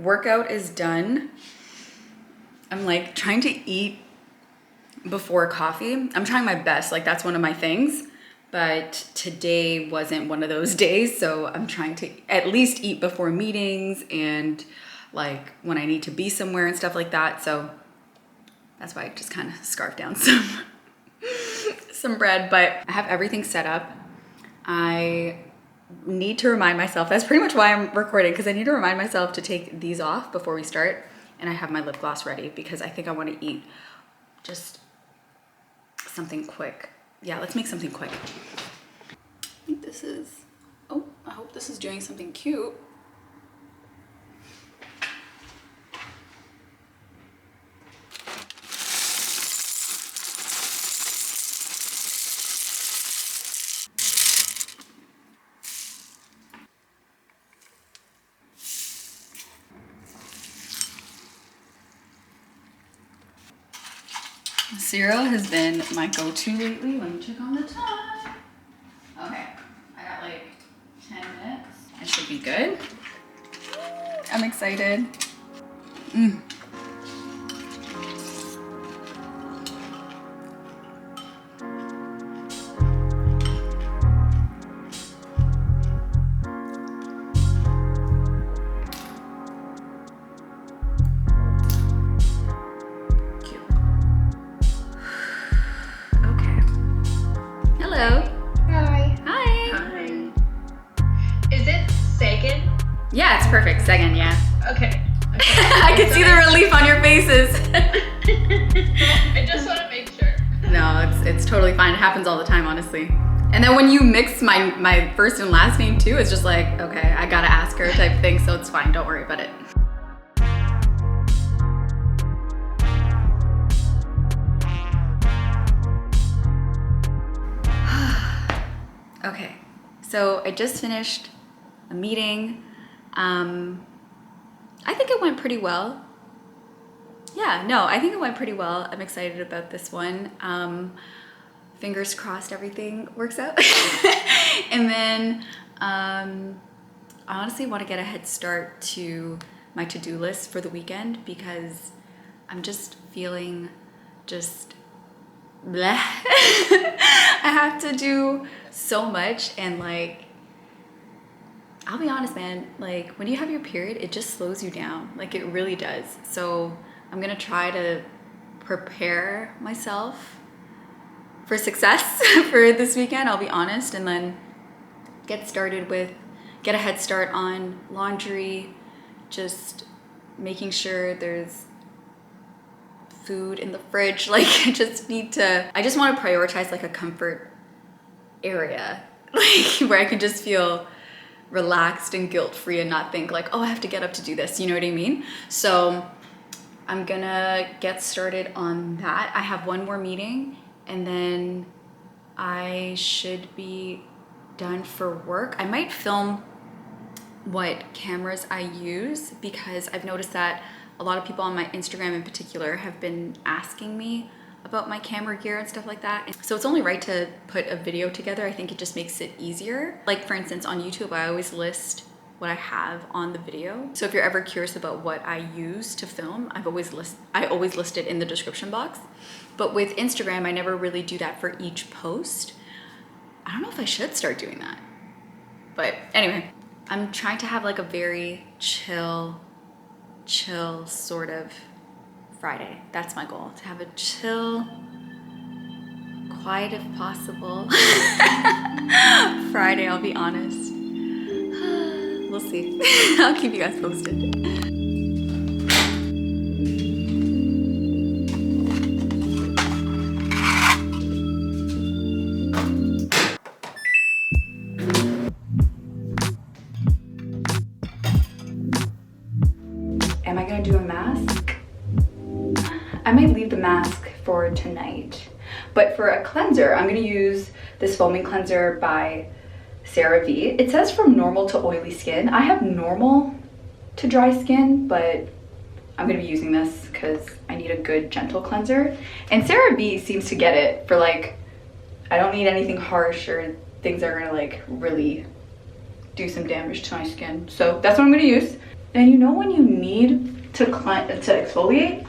workout is done. I'm like trying to eat before coffee. I'm trying my best, like that's one of my things, but today wasn't one of those days, so I'm trying to at least eat before meetings and like when I need to be somewhere and stuff like that. So that's why I just kind of scarfed down some bread, but I have everything set up. I need to remind myself, that's pretty much why I'm recording, because I need to remind myself to take these off before we start. And I have my lip gloss ready because I think I want to eat just something quick. Yeah, let's make something quick. I think this is, oh, I hope this is doing something cute. Cereal has been my go-to lately. Let me check on the time. Okay, I got like 10 minutes. I should be good. I'm excited. Hello. Hi. Hi. Hi. Is it Segen? Yeah, it's perfect. Segen, yeah. Okay. I can see the relief on your faces. I just want to make sure. No, it's totally fine. It happens all the time, honestly. And then when you mix my first and last name too, it's just like, okay, I gotta ask her type thing, so it's fine. Don't worry about it. Okay, so I just finished a meeting. I think it went pretty well. Yeah, no, I think it went pretty well. I'm excited about this one. Fingers crossed everything works out. And then I honestly want to get a head start to my to-do list for the weekend because I'm just feeling just bleh. I have to do so much, and like, I'll be honest, man, like when you have your period, it just slows you down. Like it really does. So I'm gonna try to prepare myself for success for this weekend, I'll be honest, and then get a head start on laundry, just making sure there's food in the fridge. Like I just want to prioritize like a comfort area, like where I can just feel relaxed and guilt-free and not think like, oh, I have to get up to do this, you know what I mean? So I'm gonna get started on that. I have one more meeting and then I should be done for work. I might film what cameras I use because I've noticed that a lot of people on my Instagram in particular have been asking me about my camera gear and stuff like that. So it's only right to put a video together. I think it just makes it easier. Like for instance, on YouTube, I always list what I have on the video. So if you're ever curious about what I use to film, I always list it in the description box. But with Instagram, I never really do that for each post. I don't know if I should start doing that. But anyway, I'm trying to have like a very chill sort of Friday. That's my goal, to have a chill, quiet if possible Friday, I'll be honest. We'll see. I'll keep you guys posted. Am I gonna do a mask? I might leave the mask for tonight, but for a cleanser, I'm gonna use this foaming cleanser by CeraVe. It says from normal to oily skin. I have normal to dry skin, but I'm gonna be using this because I need a good gentle cleanser. And CeraVe seems to get it for like, I don't need anything harsh or things that are gonna like really do some damage to my skin. So that's what I'm gonna use. And you know when you need to exfoliate?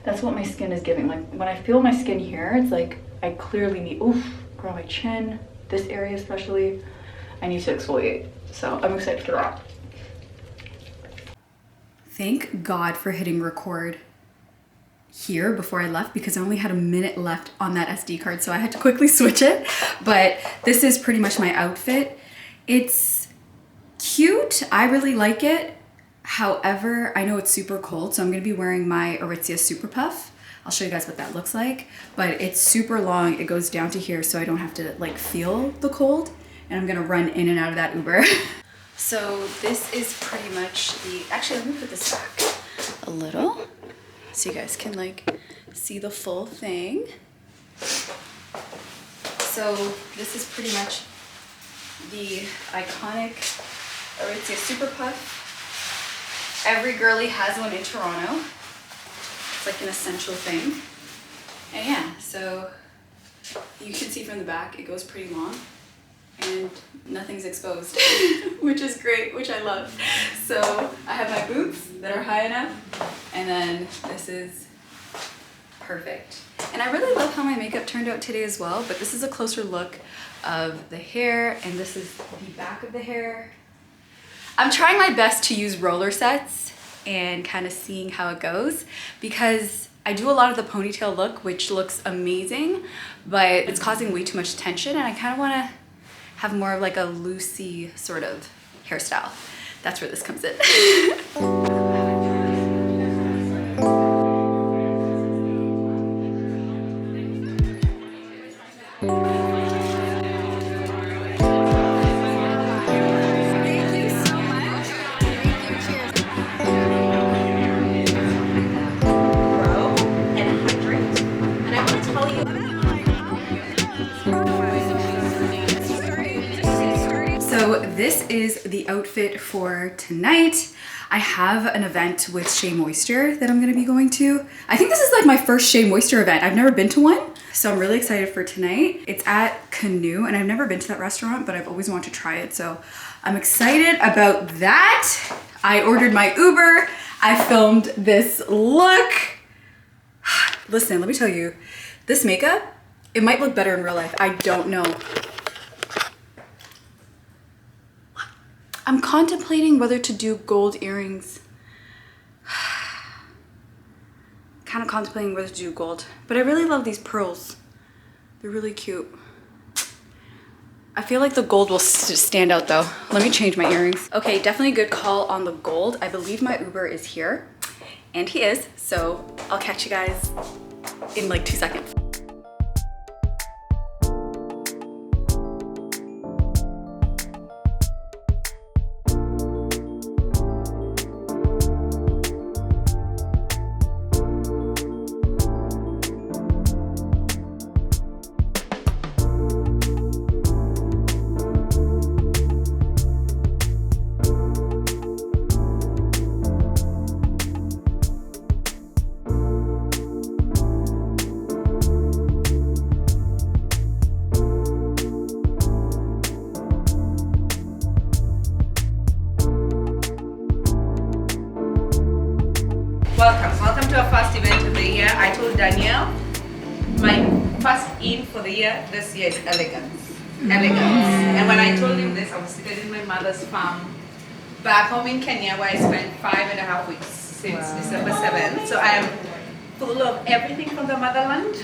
That's what my skin is giving. Like when I feel my skin here, it's like I clearly need, oof, around my chin, this area especially, I need to exfoliate. So I'm excited for that. Thank God for hitting record here before I left, because I only had a minute left on that SD card, so I had to quickly switch it. But this is pretty much my outfit. It's cute, I really like it. However, I know it's super cold, so I'm gonna be wearing my Eritrean Super Puff. I'll show you guys what that looks like, but it's super long. It goes down to here, so I don't have to like feel the cold, and I'm gonna run in and out of that Uber. So this is pretty much the, actually let me put this back a little so you guys can like see the full thing. So this is pretty much the iconic Eritrean Super Puff. Every girly has one in Toronto. It's like an essential thing. And yeah, so you can see from the back, it goes pretty long and nothing's exposed, which is great, which I love. So I have my boots that are high enough, and then this is perfect. And I really love how my makeup turned out today as well, but this is a closer look of the hair, and this is the back of the hair. I'm trying my best to use roller sets and kind of seeing how it goes, because I do a lot of the ponytail look, which looks amazing, but it's causing way too much tension, and I kind of want to have more of like a loosey sort of hairstyle. That's where this comes in. So this is the outfit for tonight. I have an event with Shea Moisture that I'm gonna be going to. I think this is like my first Shea Moisture event. I've never been to one, so I'm really excited for tonight. It's at Canoe, and I've never been to that restaurant, but I've always wanted to try it, so I'm excited about that. I ordered my Uber. I filmed this look. Listen, let me tell you, this makeup, it might look better in real life. I don't know. I'm contemplating whether to do gold earrings. Kind of contemplating whether to do gold, but I really love these pearls. They're really cute. I feel like the gold will stand out though. Let me change my earrings. Okay, definitely a good call on the gold. I believe my Uber is here, and he is, so I'll catch you guys in like 2 seconds. Welcome to our first event of the year. I told Danielle, my first in for the year this year is elegance. And when I told him this, I was sitting in my mother's farm back home in Kenya, where I spent 5.5 weeks since December 7th. So I am full of everything from the motherland,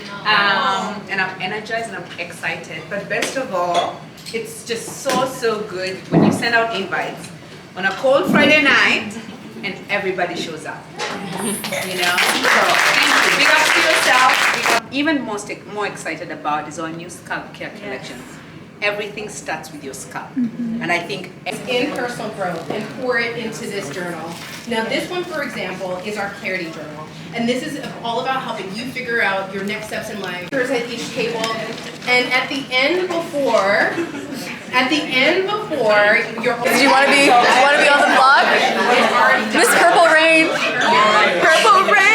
and I'm energized and I'm excited. But best of all, it's just so good when you send out invites on a cold Friday night and everybody shows up. You know, so big up to yourself. Even more excited about is our new scalp care collection. Everything starts with your scalp, and I think in personal growth and pour it into this journal. Now this one, for example, is our clarity journal, and this is all about helping you figure out your next steps in life. There's at each table, and at the end before your Do you want to be on the vlog? Miss Purple Rain. Purple Rain.